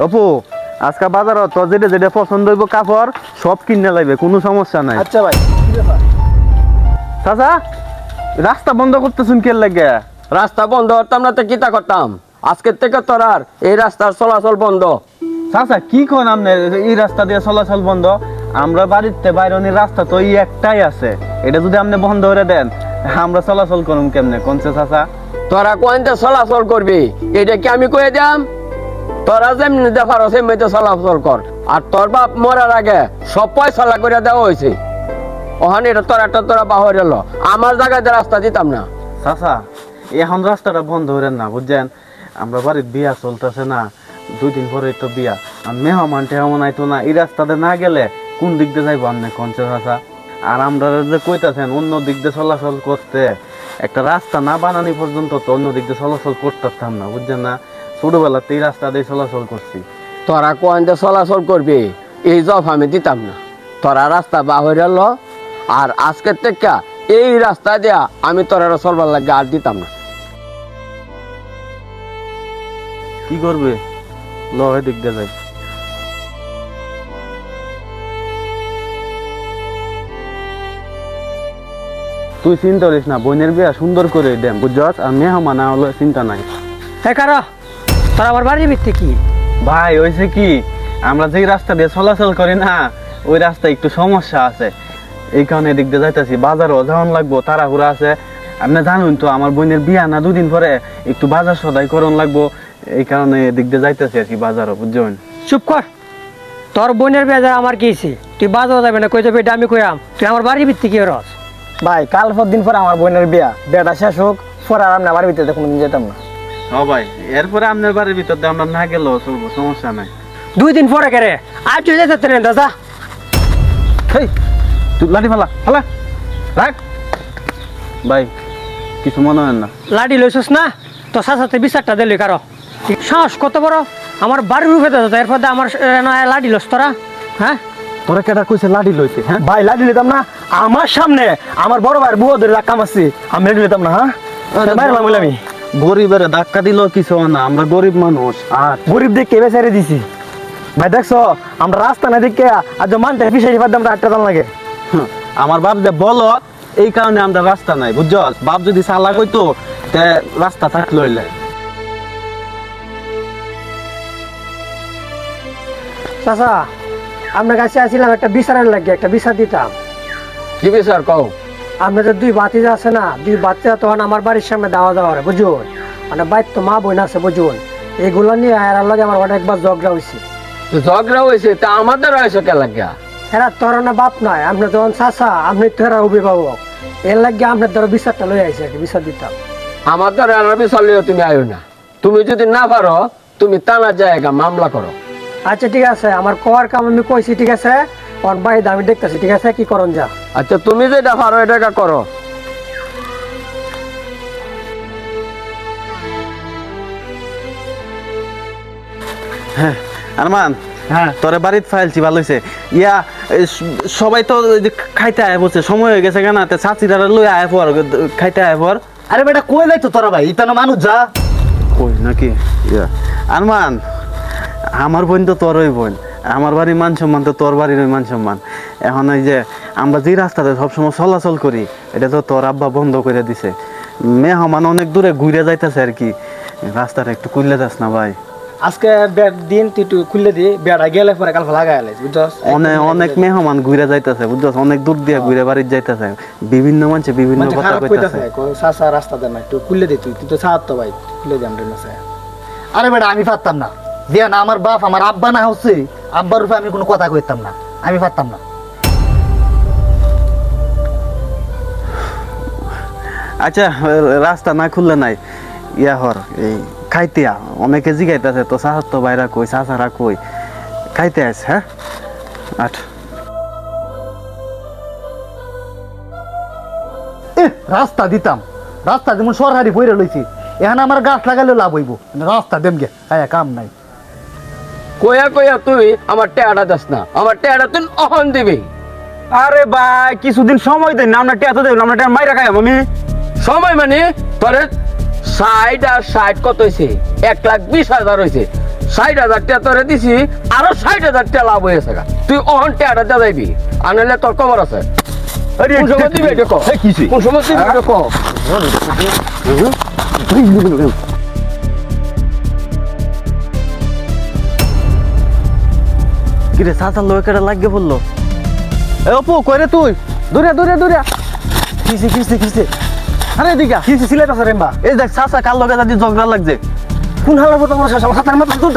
অপু আজকে বাজারত তোর যেটা যেটা পছন্দ হইব কাপড় সব কিনে লাইবে, কোনো সমস্যা নাই। আচ্ছা ভাই। চাচা রাস্তা বন্ধ করতেছুন কে লাগে? রাস্তা বন্ধ করতাম না তো কিতা করতাম? আজকের থেকে তোর আর এই রাস্তার চলাচল বন্ধ। চাচা কি কোন আপনি এই রাস্তা দিয়ে চলাচল বন্ধ? আমরা বাড়িতে বাইরনির রাস্তা তো এই একটাই আছে, এটা যদি আপনি বন্ধ করে দেন আমরা চলাচল করুম কেমনে কোনছে চাচা? তোরা কোনটা চলাচল করবি এটা কি আমি কয়ে দিলাম? তোরা যেমনি দেখার সেমনিতে চলাচল কর। আর তোর বাপ মরার আগে সব পয়সা করে দেওয়া হয়েছে, ওখানে এটা তোরা বাহর এলো, আমার জায়গাতে রাস্তা দিতাম না। চাচা এখন রাস্তাটা বন্ধ করেন না, বুঝছেন? আমরা বাড়ির বিয়া চলতেছে না, 2 দিন পরে তো বিয়া, আর মেহমান টেহমান আইতো না, এই রাস্তাতে না গেলে কোন দিক দিয়ে যাইবো আপনি কোনছে চাচা? আর আমরা যে কইতাছেন অন্য দিক দিয়ে চলাচল করতে, একটা রাস্তা না বানানি পর্যন্ত তো অন্য দিক দিয়ে চলাচল করতাম না, বুঝছেন না? ছোটবেলাতে এই রাস্তা দিয়ে চলাচল করছি। তোরা কোনটা চলাচল করবি এই জব আমি দিতাম না। তোরা রাস্তা বাহর এলো, আর আজকের থেকে এই রাস্তা দিয়া আমি তোরা চলবার লাগে আর দিতাম না। কি করবে লহে দিক দিয়ে যাই। তুই চিন্তা করিস না, বোনের বিয়া সুন্দর করে দেন বুঝছস, আর মেহমান না হলে চিন্তা নাই। হ্যাঁ কারা তোর আমার বাড়ির ভিত্তি কি? ভাই হয়েছে কি, আমরা যেই রাস্তা দিয়ে চলাচল করি না ওই রাস্তায় একটু সমস্যা আছে, এই কারণে এদিক দিয়ে যাইতেছি। বাজারও যাওয়ান লাগবো, তাড়াহুড়া আছে। আপনি জানুন তো আমার বোনের বিয়া না, 2 দিন পরে একটু বাজার সদাই করন লাগবো, এই কারণে এদিক দিয়ে যাইতেছি আর কি বাজারও, বুঝছেন? চুপ কর, তোর বোনের বেজা আমার গেছি, তুই বাজাও যাবে না, কই যাবে এটা আমি কইরাম। তুই আমার বাড়ির ভিত্তি কি রস? ভাই কাল 4 দিন পরে আমার বোনের বিয়া, বিয়াটা শেষ হোক পরে আর আমরা বাড়ির ভিতরে কোনোদিন যেতাম না। ও ভাই এরপরে আপনার বাড়ির ভিতর দিয়ে আমরা না গেলেও চলবো, সমস্যা নাই। 2 দিন পরে কেরে আজ চলে যেতে ট্রেন দাদা। হেই তুই লাঠি ফালা ফালা রাখ। ভাই কিছু মনে হয় না? লাডি লইছস না তো সাথে বিচারটা দিলি কারো সাহস কত বড়, আমার বাড়ির রূপে দাদা, এরপর আমার লাডি লস তোরা? হ্যাঁ তোরা কেটা কইছে লাঠি লইছে? হ্যাঁ ভাই লাঠি নিতাম না, আমার সামনে আমার বড় ভাইয়ের বুয়া ধরে রাখা মারছি, আমি লাঠি নিতাম না। হ্যাঁ মারলাম আমি, গরিবের ধাক্কা দিল কিছু না, আমরা গরিব মানুষ। আর গরিব দেখে বেচারে দিছি। ভাই দেখছো আমরা রাস্তা না দেখে আজ মানতে পিছিয়ে আমরা 8টা দাম লাগে। আমার বাপ যে বলো এই কারণে আমরা রাস্তা নাই, বুঝছস? বাপ যদি সালা কইতো তে রাস্তা থাকলো হইলে। চাচা আপনার কাছে আসছিলাম একটা বিচারের লাগে, একটা বিচার দিতাম। কি বিচার কও? আপনাদের 2 বাতিজা আছে না, 2 বাচ্চা তখন আমার বাড়ির সামনে দেওয়া যাওয়া বুঝুন, মানে বাইর তো মা বোন আছে বুঝুন, এগুলো নিয়ে আর লাগে আমার অনেকবার ঝগড়া হয়েছে। ঝগড়া হয়েছে তা আমাদের হয়েছে কে লাগিয়া? এরা তোর না বাপ নয়, আপনি যখন চাচা আপনি তো এরা অভিভাবক, এর লাগে আপনার ধরো বিচারটা লই আইসে, বিচার দিতাম। আমাদের বিচার লিও তুমি আয়ো না। তুমি যদি না পারো তুমি টানা জায়গা মামলা করো। আচ্ছা ঠিক আছে, আমার কর কাম আমি কইছি, ঠিক আছে ওর বাইরে আমি দেখতেছি, ঠিক আছে কি করন যা। আচ্ছা তুমি যেটা পারো এটা করো। হ্যাঁ আরমান, হ্যাঁ তোরে বাড়িতে ফাইলছি ভালো হইছে। ইয়া সবাই তো ওই যে খাইতে আয় বলছে, সময় হয়ে গেছে কেন? চাচিরা লই আয় পর খাইতে আয় পর। আরে বেটা কই যাইতো তোরা ভাই, ইতানো মানুষ যা কই নাকি? ইয়া আরমান, আমার বোন তো তোরই বোন, আমার বাড়ির মান সম্মান তো তোর বাড়ির মান সম্মান। এখন এই যে আমরা যে রাস্তাতে সবসময় চলাচল করি এটা তো তোর আব্বা বন্ধ করে দিছে, মেহমান অনেক দূরে ঘুরে যাইতেছে আর কি, রাস্তাটা একটু খুললে যাস না ভাই? আজকে বেড দিন তুই একটু খুললে দি, বেড়া গেলে পরে কাল লাগাই আলাইস বুঝছস। অনেক মেহমান ঘুরে যাইতেছে বুঝছস, অনেক দূর দিয়ে ঘুরে বাড়িতে যাইতেছে, বিভিন্ন মানুষে বিভিন্ন মানে কথা খারাপ কইতাছে। কইতাছে কোন সাসা রাস্তা দেন না, একটু খুললে দি, তুই তো সাত তো ভাই খুলে দি আমরা না। আরে বেটা আমি পারতাম না, দিয়া না আমার বাপ আমার আব্বা না হচ্ছে, আব্বার রূপে আমি কোনো কথা কইতাম না, আমি পারতাম না। আচ্ছা রাস্তা না খুললে নাই ইয়া হর এই খাইতিয়া অনেকে জিগাইতেছে তো চাচার তো বাইরা কই, চাচারা কই খাইতে আস? হ্যাঁ আট রাস্তা দিতাম, রাস্তা যেমন সরকারি বইরে লইছি, এখানে আমার গাছ লাগালেও লাভ হইব, রাস্তা দেম গে হ্যাঁ কাম নাই। কয়া কয়া তুই আমার টেয়াটা দাস না, আমার টেয়াটা তুই অহন দিবি। আরে ভাই কিছুদিন সময় দেন না, আমরা টেয়া তো দেব, আমরা টেয়া মাইরা খাই আমি। সময় মানে তোরে 60 আর 60 কত হয়েছে? 1,20,000 হয়েছে। 60,000 টাকা তোরে দিছি, আরো 60,000 টাকা লাভ হয়েছে গা। তুই অহন টাকাটা দিয়ে যাইবি, আনলে তোর খবর আছে। কোন সময় দিবি এটা কও? কোন সময় দিবি এটা কও? কিরে চাচার লোকেরা লাগিয়ে বললো, এ অপু কইরে তুই দূরে দূরে দূরে কিসে আরে এদিকে আ। কিসে সিলেট আছে রেম্বা এই দেখ চাচা কাল লোকে যদি ঝগড়া লাগছে। কোন হালার মতো আমার শাসা হাতার মতো দুধ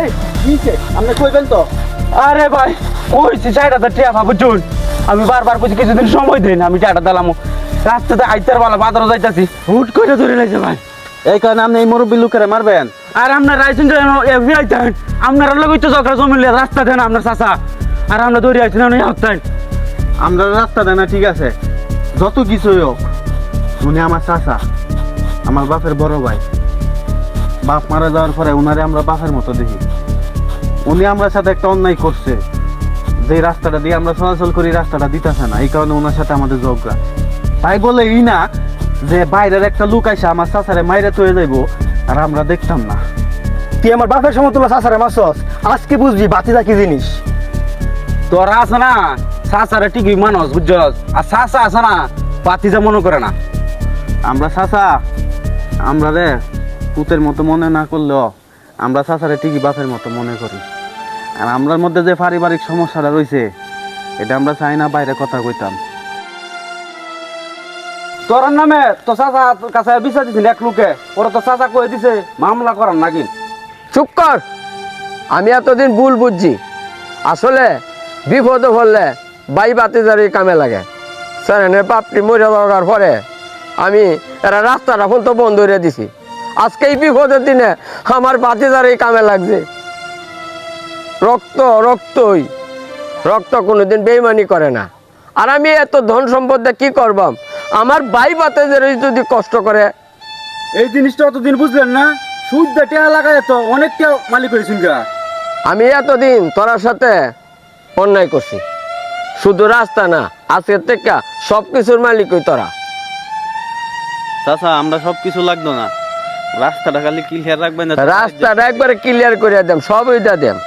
এই কিসে আপনি কইবেন তো? আরে ভাই কইছি 60,000 টাকা পাবো চুন, আমি বারবার কইছি কিছুদিন সময় দেন, আমি টাকা দিলাম রাস্তাতে আইতার বেলা বাজারও যাইতাছি, হুট করে ধরে লাগছে ভাই। এই কারণে আপনি এই মুরব্বী লোকেরা মারবেন? আর আপনার রাইছেন আইতেন, আপনার লোক তো ঝগড়া জমিলে রাস্তা দেন আপনার চাচা, আর আমরা ধরে আইছেন হত্যায়। আমরা রাস্তা দেন না, ঠিক আছে, যত কিছুই হোক উনি আমার চাচা, আমার বাপের বড় ভাই। বাপ মারা যাওয়ার পরে উনারে আমরা বাপের মতো দেখি। উনি আমার সাথে একটা অন্যায় করছে, যে রাস্তাটা দিয়ে আমরা চলাচল করি রাস্তাটা দিতেছে না, এই কারণে ওনার সাথে আমাদের ঝগড়া। তাই বলে ই না যে বাইরের একটা লোক আইসা আমার চাচারে মাইরে তয়ে যাইবো আর আমরা দেখতাম না। তুই আমার বাপের সমতুল্য শাসারে মাসস, আজকে বুঝবি বাতিজা কি জিনিস। তোরা আছে না চাচারে ঠিকই মানুষ বুঝছস, আর চাচা আছে না পাতিজা মনে করে না। আমরা চাচা আমরা রে পুতের মতো মনে না করলেও আমরা চাচারে ঠিকই বাপের মতো মনে করি। আর আমরার মধ্যে যে পারিবারিক সমস্যাটা রয়েছে এটা আমরা চাই না বাইরে কথা কইতাম। তোর নামে তো চাচা কাছে বিচার দিছিল এক লোকে, ওরা তো চাচা কয়ে দিছে মামলা করার নাকি। চুপ কর, আমি এতদিন ভুল বুঝছি। আসলে বিপদে পড়লে বাই বাতিজারি কামে লাগে। স্যারেনের পাপড়ি মরে যাওয়ার পরে আমি এরা রাস্তাটা তো বন্ধ করে দিছি। আজকে এই বিপদের দিনে আমার বাতিজারি কামে লাগছে। রক্ত রক্তই, রক্ত কোনোদিন বেইমানি করে না। আর আমি এত ধন সম্পদ দিয়ে কি করবাম? আমার বাই বাতিজারি যদি কষ্ট করে। এই জিনিসটা অতদিন বুঝলেন না, সুদ দেটে এলাকায় তো অনেকটা মালিক হয়েছেন গা। আমি এতদিন তোরার সাথে অন্যায় করছি, শুধু রাস্তা না, আজকের থেকে সবকিছুর মালিক হই তোরা। চাচা আমরা সবকিছু লাগতো না, রাস্তাটা খালি ক্লিয়ার রাখবেন। রাস্তাটা একবারে ক্লিয়ার করে দেম, সবই দেম।